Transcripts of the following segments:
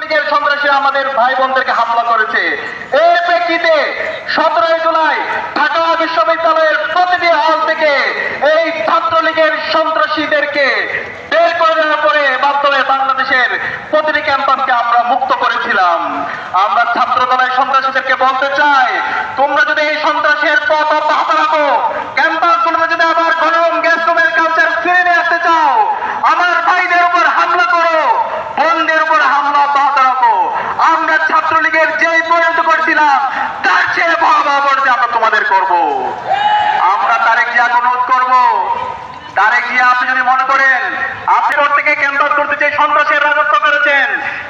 ছাত্রলীগের সন্ত্রাসীরা আমাদের ভাই বোনদেরকে হামলা করেছে। এর প্রেক্ষিতে 17 জুলাই ঢাকা বিশ্ববিদ্যালয়ের প্রতিটি হল থেকে এই ছাত্রলীগের সন্ত্রাসীদেরকে বের করে দেওয়ার পরে মাধ্যমে বাংলাদেশের প্রতিটি ক্যাম্পাসকে আমরা মুক্ত করেছিলাম। আমরা ছাত্র দলের সন্ত্রাসীদেরকে বলতে চাই, তোমরা যদি এই সন্ত্রাসের পথ অব্যাহত রাখো, ক্যাম্পাসগুলোতে যদি আবার গরম গ্যাস রুমের কালচার ফিরে নিয়ে আসতে চাও, আমার ভাইদের উপর হামলা করো, বোনদের উপর হামলা অব্যাহত রাখো। আমরা ছাত্রলীগের যেই পরিণত করছিলাম তার চেয়ে ভয়াবহ পরিণতি আমরা তোমাদের করব। আমরা তারেক জিয়াকে অনুরোধ করব, তারেক জিয়া, আপনি যদি মনে করেন আপনি ওর থেকে ক্যাম্পাস করতে যে সন্ত্রাসের রাজত্ব করেছেন,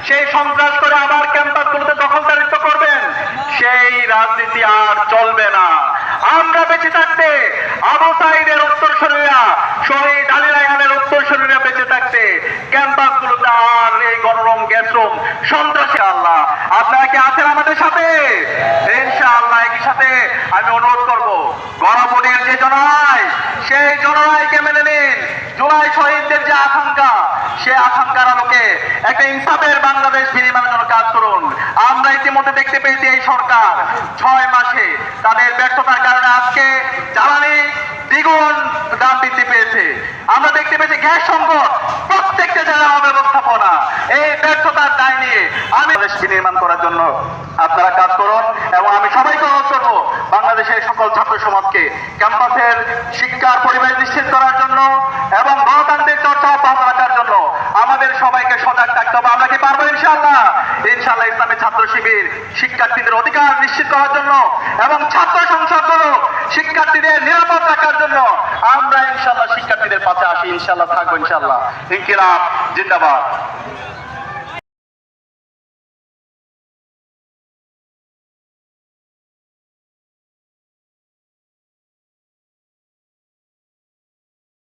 সেই সন্ত্রাস করে আবার ক্যাম্পাসগুলোতে দখলদারিত্ব করবেন, সেই রাজনীতি আর চলবে না। আমরা বেঁচে থাকতে আবু সাঈদের উত্তরসূরিরা, শহীদ আলী রায়হানের উত্তরসূরিরা বেঁচে থাকতে ক্যাম্পাসগুলোতে আর এই গণরম গ্যাসরুম সন্ত্রাসী, আল্লাহ আপনারা কি আছেন আমাদের সাথে? ইনশাআল্লাহ। একই সাথে আমি অনুরোধ করব, গণভোটের যে জনরায়, সেই জনরায়কে মেনে নিন। জুলাই শহীদদের যে আকাঙ্ক্ষা, সে আকাঙ্ক্ষার আলোকে একটা ইনসাফের বাংলাদেশ বিনির্মাণের জন্য কাজ করুন। আমরা ইতিমধ্যে দেখতে পেয়েছি এই সরকার 6 মাসে তাদের ব্যর্থতার কারণে আজকে জ্বালানি দ্বিগুণ দাম বৃদ্ধি পেয়েছে। আমরা দেখতে পেয়েছি গ্যাস সংকট, প্রত্যেকটা জায়গায় অব্যবস্থাপনা। এই ব্যর্থতার দায় নিয়ে আমি দেশ বিনির্মাণ করার জন্য আপনারা কাজ করুন। এবং আমি সবাইকে অনুরোধ করবো, বাংলাদেশের সকল ছাত্র সমাজকে ক্যাম্পাসের শিক্ষার পরিবেশ নিশ্চিত করার জন্য এবং গণতান্ত্রিক চর্চা অব্যাহত রাখার জন্য আমাদের সবাইকে সজাগ থাকতে হবে। আমরা কি পারবো? ইনশাআল্লাহ। ইনশাআল্লাহ। ইসলামী ছাত্র শিবির শিক্ষার্থীদের অধিকার নিশ্চিত করার জন্য এবং ছাত্র সংসদগুলো শিক্ষার্থীদের নিরাপদ রাখার জন্য আমরা ইনশাআল্লাহ শিক্ষার্থীদের পাশে আসি, ইনশাআল্লাহ থাকবো, ইনশাআল্লাহ। ইনকিলাব জিন্দাবাদ।